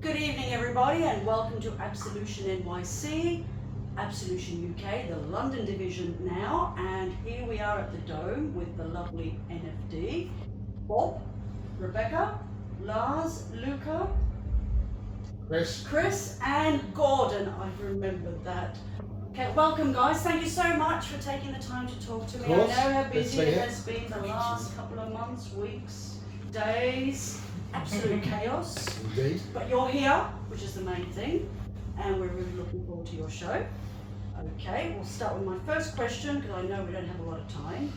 Good evening everybody and welcome to Absolution NYC, Absolution UK, the London division now, and here we are at the Dome with the lovely NFD, Bob, Rebecca, Lars, Luca, Chris and Gordon. I've remembered that. Okay, welcome guys, thank you so much for taking the time to talk to me. I know how busy it has been the last couple of months, weeks, days, absolute chaos. Indeed. But you're here, which is the main thing, and we're really looking forward to your show. Okay, we'll start with my first question because I know we don't have a lot of time.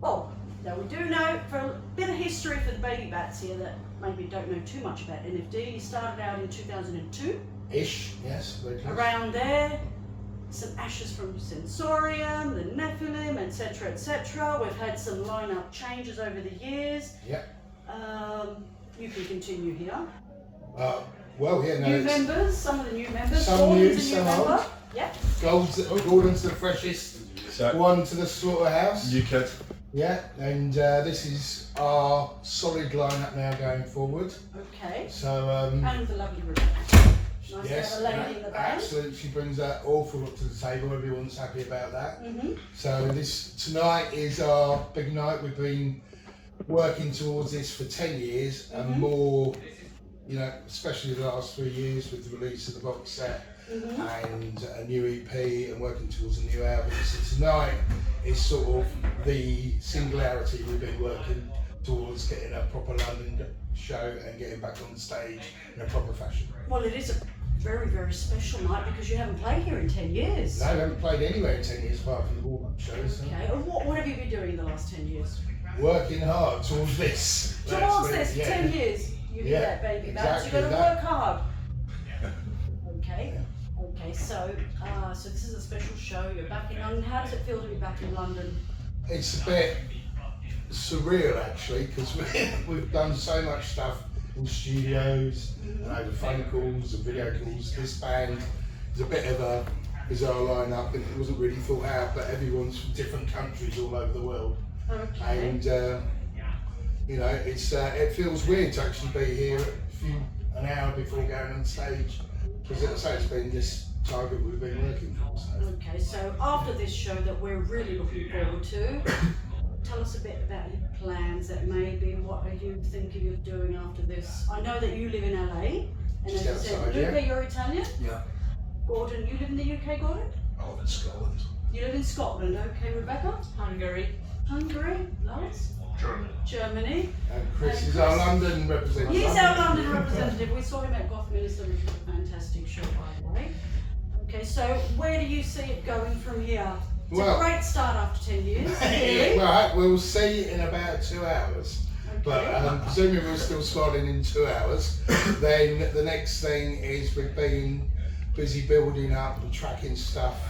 Well, now we do know, for a bit of history for the baby bats here that maybe don't know too much about NFD, you started out in 2002. Yes. Around there, some ashes from Sensorium, the Nephilim, etc., etc. We've had some line-up changes over the years. Yep. You can continue here. New members, some of the new members. Some Gordon's new, a new some member. old. Yeah. Gordon's the freshest one to the slaughterhouse. New kid. Yeah, and this is our solid lineup now going forward. Okay. So. And with the lovely Rebecca. Nice yes, to have a lady in the band. Absolutely. She brings that awful lot to the table. Everyone's happy about that. Mm-hmm. So tonight is our big night. We've been working towards this for 10 years and more, you know, especially the last 3 years with the release of the box set and a new EP and working towards a new album. So tonight is sort of the singularity we've been working towards, getting a proper London show and getting back on stage in a proper fashion. Well, it is a very, very special night because you haven't played here in 10 years. No, we haven't played anywhere in 10 years apart from the warm-up shows. Okay, and what have you been doing in the last 10 years? Working hard towards this. Towards this, 10 years. You hear that, baby bats. You've got to work hard. Okay. Okay, so this is a special show. You're back in London. How does it feel to be back in London? It's a bit surreal actually, because we've done so much stuff in studios and over phone calls and video calls. This band is a bit of a bizarre lineup and it wasn't really thought out, but everyone's from different countries all over the world. Okay. And you know, it feels weird to actually be here an hour before going on stage, because it's been this target we've been working for. So. Okay, so after this show that we're really looking forward to, tell us a bit about your plans that maybe, what are you thinking of doing after this? I know that you live in LA, and Just as you said, outside, Luca, you're Italian? Yeah. Gordon, you live in the UK, Gordon? I live in Scotland. You live in Scotland, okay, Rebecca? Hungary. Hungary, Lars? Germany. And Chris is our London representative. He's our London representative. We saw him at Goth Minister, which was a fantastic show, by the way. Okay, so where do you see it going from here? It's a great start after 10 years. Really? Well, we'll see in about 2 hours. Okay. But presuming we're still starting in 2 hours, then the next thing is we've been busy building up and tracking stuff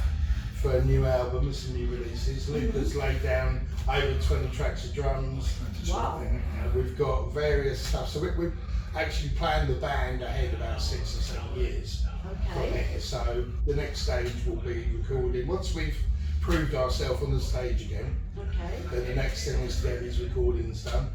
for a new album and some new releases. Luca's laid down over 20 tracks of drums. Wow. We've got various stuff. So we've actually planned the band ahead about 6 or 7 years. Okay. So the next stage will be recording. Once we've proved ourselves on the stage again, Okay. then the next thing is to get these recordings done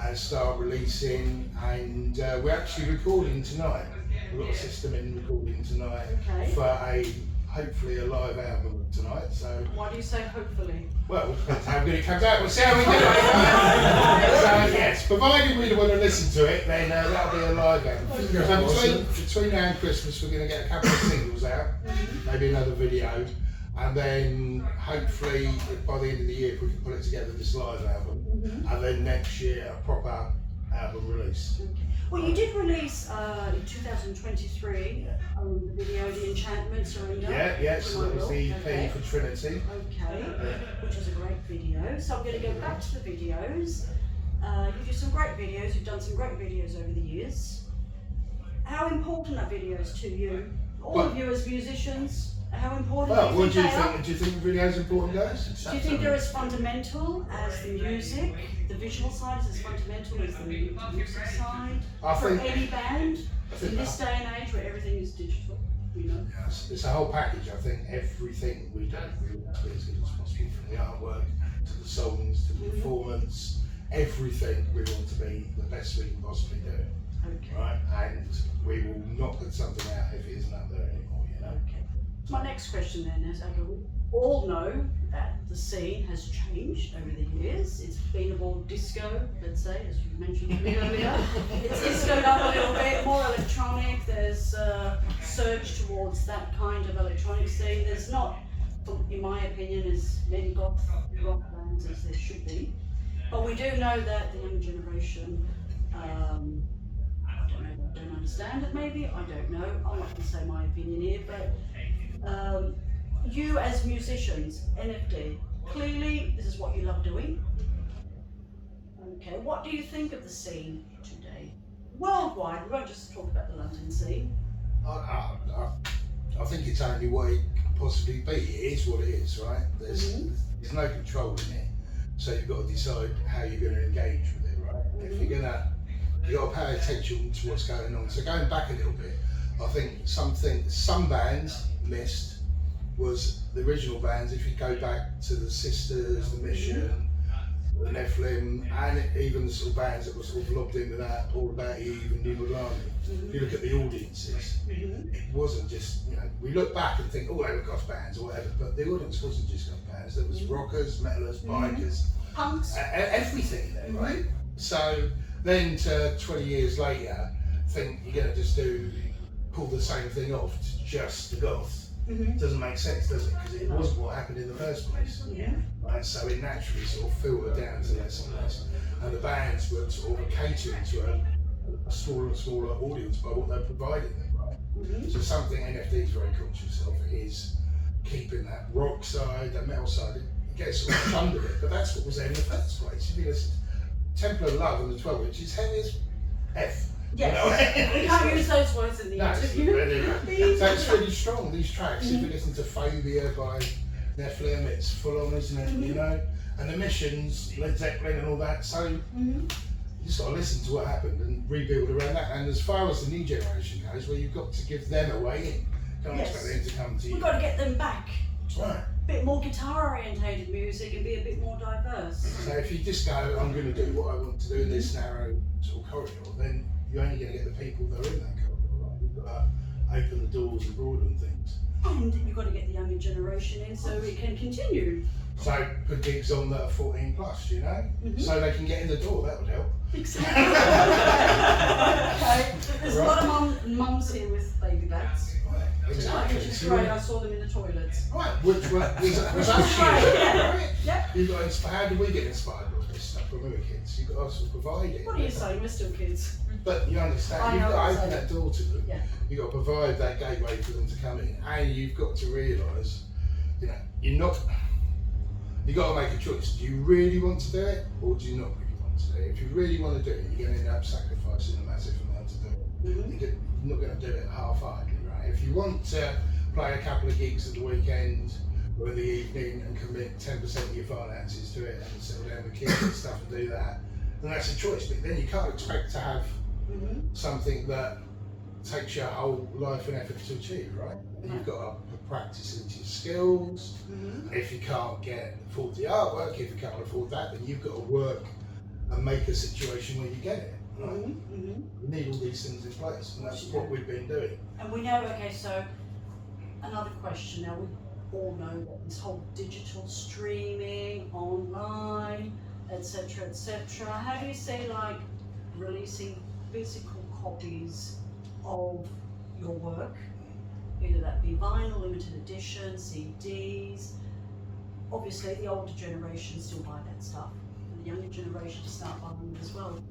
and start releasing. And we're actually recording tonight. We've got a system in recording tonight for hopefully a live album tonight. So Why do you say hopefully? well, that's how good it comes out. We'll see how we do it. So yes, provided we want to listen to it, then that'll be a live album. So between now and Christmas, we're going to get a couple of singles out, maybe another video, and then hopefully by the end of the year, if we can put it together, this live album, and then next year a proper album release. Okay. Well, you did release in 2023 the video "The Enchantment Surrender." Yeah, so that was the EP for Trinity. Okay, which is a great video. So I'm going to go back to the videos. You do some great videos. You've done some great videos over the years. How important are videos to you? All of you as musicians, how important Well, do what you do you think they are? think? Do you think the video's important, guys? Do you think they're as fundamental as the music? The visual side is as fundamental as the music side? For any band in this day and age where everything is digital, you know? Yes, it's a whole package. I think everything we do, we want to be as good as possible, from the artwork to the songs to the performance. Everything we want to be the best we can possibly do. Okay. right? And we will not put something out if it isn't up there anymore, you know. Okay. My next question then is, okay, we all know that the scene has changed over the years. It's been a more disco, let's say, as you mentioned to me earlier. It's discoed up a little bit, more electronic. There's a surge towards that kind of electronic scene. There's not, in my opinion, as many goth rock bands as there should be. But we do know that the younger generation, I don't know, don't understand it maybe, I don't know. I'm not going to say my opinion here, but you as musicians, NFD, clearly this is what you love doing. Okay, what do you think of the scene today? Worldwide, we won't just talk about the London scene. I think it's only what it can possibly be. It is what it is, right? There's no control in it. So you've got to decide how you're going to engage with it, right? If you've got to pay attention to what's going on. So going back a little bit, I think some bands missed was the original bands. If you go back to the Sisters, the Mission, the Nephilim, and even the sort of bands that were sort of logged into that, All About Eve and New Milani. If you look at the audiences, it wasn't just, we look back and think, oh, they were goth bands or whatever, but the audience wasn't just goth bands. There was rockers, metalers, bikers, punks, everything there, right? So then to 20 years later, think you're going to just pull the same thing off to just the goth. Doesn't make sense, does it? Because it wasn't what happened in the first place. Right? So it naturally sort of filtered down to less and less. And the bands were sort of catering to a smaller and smaller audience by what they're providing them, right? So something NFD is very conscious of is keeping that rock side, that metal side, it gets sort of under it, but that's what was there in the first place. If you listen to Temple of Love and the 12 inch, it's heavy as F. Yes, we can't use those words in the interview. So it's really strong, these tracks. If you listen to Phobia by Nephilim, it's full on, isn't it? And the Missions, Led Zeppelin and all that. So you just got to listen to what happened and rebuild around that. And as far as the new generation goes, well, you've got to give them a way in. Can't expect them to come to you. We've got to get them back. Right. A bit more guitar orientated music and be a bit more diverse. So if you just go, I'm going to do what I want to do in this narrow sort of corridor, then you're only going to get the people that are in that corridor, right? You've got to open the doors and broaden things. And you've got to get the younger generation in so it can continue. So put gigs on that are 14 plus, so they can get in the door, that would help. Exactly. Okay. There's a lot of mums here with baby bats. Exactly. Which is great, I saw them in the toilets. Right, which was actually right? Yep. You got how did we get inspired with this stuff when we were kids? You got us to provide it. What are you saying? We're still kids. But you understand, you've got to open that door to them. Yeah. You've got to provide that gateway for them to come in. And you've got to realise, you've got to make a choice. Do you really want to do it or do you not really want to do it? If you really want to do it, you're going to end up sacrificing a massive amount to do it. You're not going to do it half-heartedly, right? If you want to play a couple of gigs at the weekend or in the evening and commit 10% of your finances to it and settle down with kids and stuff and do that, then that's a choice. But then you can't expect to have something that takes your whole life and effort to achieve, right? And you've got to practice into your skills. If you can't afford the artwork, if you can't afford that, then you've got to work and make a situation where you get it. Right? You need all these things in place, and that's what we've been doing. And we know, okay, so another question now, we all know that this whole digital streaming, online, etc., how do you say, like, releasing physical copies of your work, either that be vinyl, limited edition, CDs? Obviously the older generation still buy that stuff, and the younger generation to start buying it as well.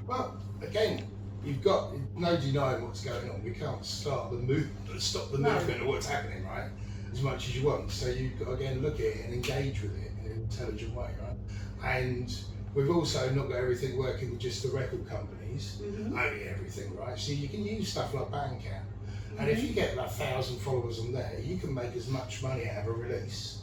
Well, again, you've got no denying what's going on. We can't stop the movement of what's happening, right? As much as you want. So you've got to again look at it and engage with it in an intelligent way, right? And we've also not got everything working with just the record companies, only everything, right? So you can use stuff like Bandcamp. And if you get 1,000 followers on there, you can make as much money out of a release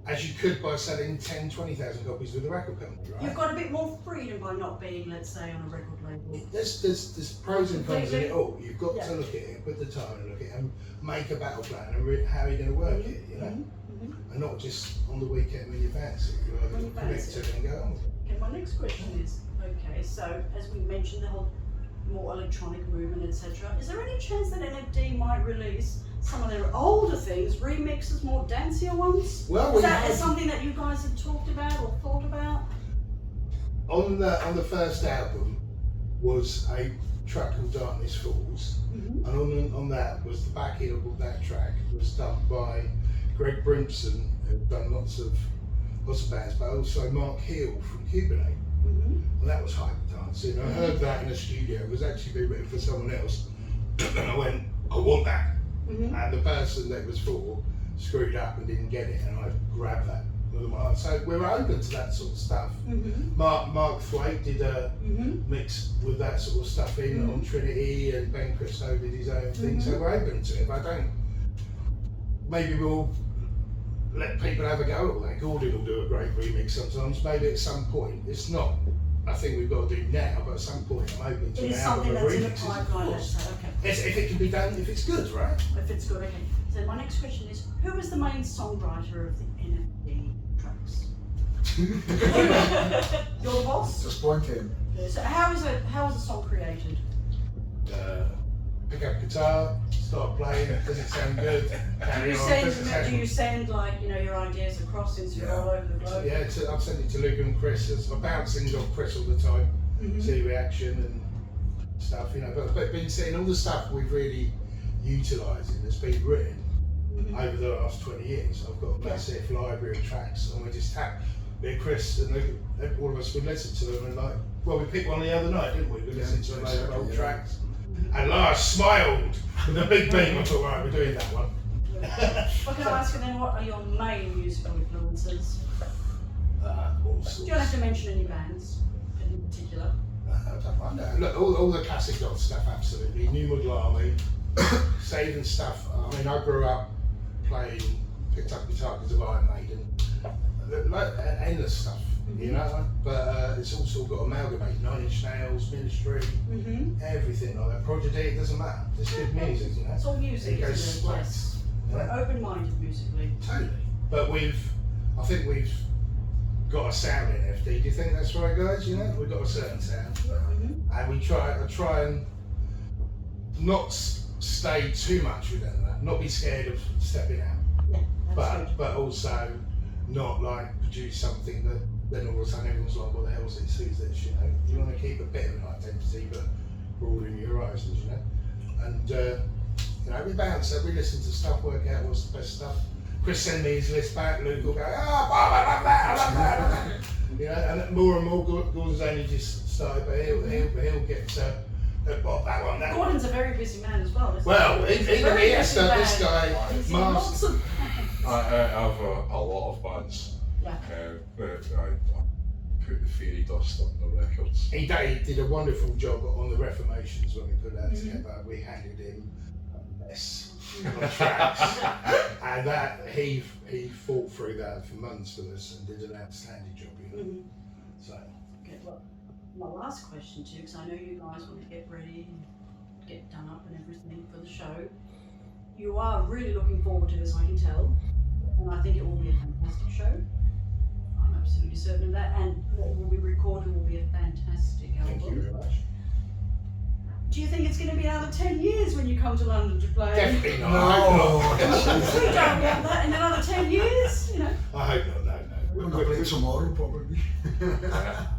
as you could by selling 10, 20,000 copies with a record company, right? You've got a bit more freedom by not being, let's say, on a record label. There's pros and cons in it all. You've got to look at it, put the time and look at it, and make a battle plan and how you're going to work it, and not just on the weekend when you fancy it. You're going to commit to it and go on with it. Okay, my next question is, okay, so as we mentioned, the whole more electronic movement, etc. Is there any chance that NFD might release some of their older things, remixes, more dancier ones? Well, Is that something that you guys have talked about or thought about? On the first album was a track called Darkness Falls, Mm-hmm. and on that was the backing of that track was done by Greg Brimson, who'd done lots of bands, but also Mark Hill from Cubanate. Mm-hmm. And that was hyper dancing. I heard that in the studio. It was actually being written for someone else, and I went, I want that. Mm-hmm. And the person that it was for screwed up and didn't get it, and I grabbed that with my heart. So we were open to that sort of stuff. Mm-hmm. Mark Thwaite did a Mm-hmm. mix with that sort of stuff in Mhm. on Trinity, and Ben Christo did his own thing. So Mhm. we're open to it. But I don't. Maybe we'll let people have a go at all that. Gordon will do a great remix sometimes. Maybe at some point. It's not a thing we've got to do now, but at some point I'm open to It an is album something of that's in the remixes. pipeline, Of let's course. say, okay. If it can be done, if it's good, right? If it's good, okay. So my next question is, who is the main songwriter of the NFD tracks? You're the boss? Just point him. So how is a song created? Pick up guitar, start playing. Does it sound good? Carry on. Does it sound Do you send like, your ideas across since you're Yeah. all over the globe? Yeah, I've sent it to Luke and Chris. I'm bouncing off Chris all the time, Mhm. see reaction and stuff, But been seeing all the stuff we've really utilising that's been written Mhm. over the last 20 years. I've got a massive library of tracks, and we just tap. Me and Chris and Luke, all of us would listen to them, and we picked one the other night, didn't we? We listened to a load of old tracks, and Lars smiled with a big beam. I thought, right, we're doing that one. Well, can I ask you then, what are your main musical influences? All You sorts. don't have to mention any bands in particular. I know. Look, all the classic old stuff, absolutely. New Muglami, saving stuff. I mean, I grew up picked up guitar because of Iron Maiden, like endless stuff, But it's also got amalgamate, 9 Inch Nails, Ministry, Mm-hmm. everything like that. Prodigy, it doesn't matter. It's good music, It's all music, It goes isn't it? straight. Yes. We're Yeah. open-minded musically. Totally. But I think we've got a sound in FD. Do you think that's right, guys? We've got a certain sound. Mm-hmm. And I try and not stay too much within that, not be scared of stepping out, Yeah, that's good. but also not like produce something that then all of a sudden everyone's like, what the hell's this, who's this, You want to keep a bit of an identity, but broaden your horizons, And we bounce, we listen to stuff, work out what's the best stuff. Chris send me his list back, Luke will go, Bob, I love that, and more, Gordon's only just started, but he'll get Bob, that one, that one. Gordon's a very busy man as well, isn't he? Well, He's a even very he has busy to, this man. guy, He's in lots master. of bands. I have a lot of bands. Yeah. I put the fairy dust on the records. He did a wonderful job on the Reformations when we put that Mhm. together. We handed him a mess on tracks, and that he fought through that for months with us and did an outstanding job. Mhm. So Okay, well, my last question to you, because I know you guys want to get ready and get done up and everything for the show. You are really looking forward to this, I can tell, and I think it will be a fantastic show. I'm absolutely certain of that, and what will be recorded will be a fantastic album. thank you very much. Do you think it's going to be another 10 years when you come to London to play? Definitely not. No. I hope We don't want that in another 10 years, not. I hope not. No. We're gonna play tomorrow, probably.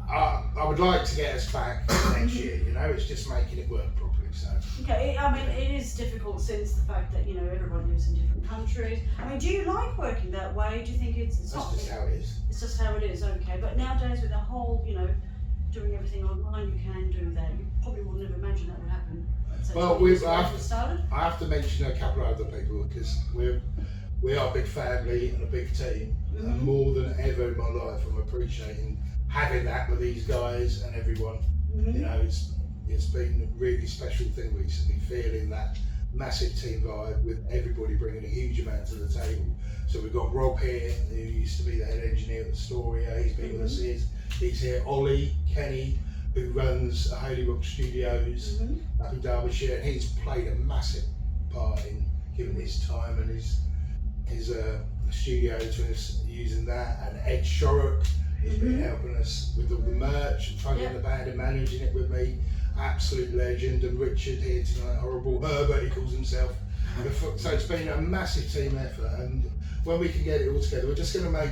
I would like to get us back next year. It's just making it work properly. So Okay, I mean, it is difficult since the fact that, everyone lives in different countries. I mean, do you like working that way? Do you think it's that's not? just how it is. It's just how it is, okay. But nowadays with the whole, doing everything online, you can do that. You probably wouldn't have imagined that would happen. let's say, Well, 20 years we've- ago when it started. I have to mention a couple of other people because we are a big family and a big team, and Mhm. more than ever in my life, I'm appreciating having that with these guys and everyone. Mhm. It's been a really special thing recently, feeling that massive team vibe with everybody bringing a huge amount to the table. So we've got Rob here, who used to be the head engineer at the Storia. He's been with us here. He's here. Ollie, Kenny, who runs Holy Rock Studios Mhm. up in Derbyshire, and he's played a massive part in giving his time and his studio to us using that. And Ed Shorrock has been Mhm. helping us with all the merch and funding Yep. the band and managing it with me. absolute legend, and Richard here tonight, Horrible Herbert, he calls himself. So it's been a massive team effort, and when we can get it all together, we're just going to make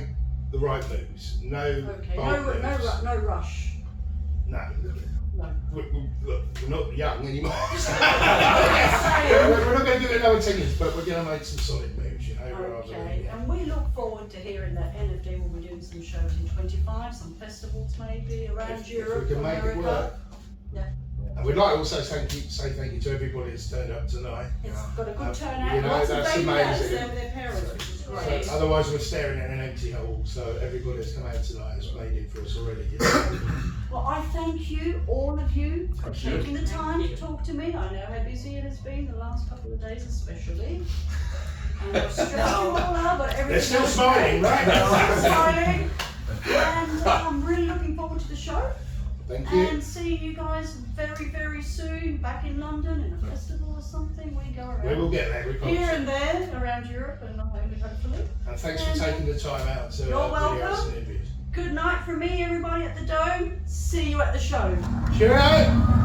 the right moves. No Okay, bold moves. no rush. No. No. Look, we're not young anymore. Yes, We're not going to give it another 10 years, but we're going to make some solid moves, you know. rather Okay, than, and we look forward to hearing that NFD will be doing some shows in 25, some festivals maybe around if Europe, we can make it America. work. Yeah. And we'd like to also say thank you to everybody that's turned up tonight. It's got a good turnout. You know, Lots of that's baby dads amazing. there with their parents, which is great. Otherwise we're staring at an empty hall, so everybody that's come out tonight has made it for us already. You know? Well, I thank you, all of you, for taking the time to talk to me. I know how busy it has been the last couple of days especially. And I've stressed you all out, but everything They're still else smiling, great. right? They're still smiling. And I'm really looking forward to the show. Thank you. And seeing you guys very, very soon back in London in a festival or something. We go around. We will get there, we Here promise. and there around Europe and hopefully. And thanks for taking the time out to You're video us welcome. and interviews. Good night from me, everybody at the Dome. See you at the show. Cheerio!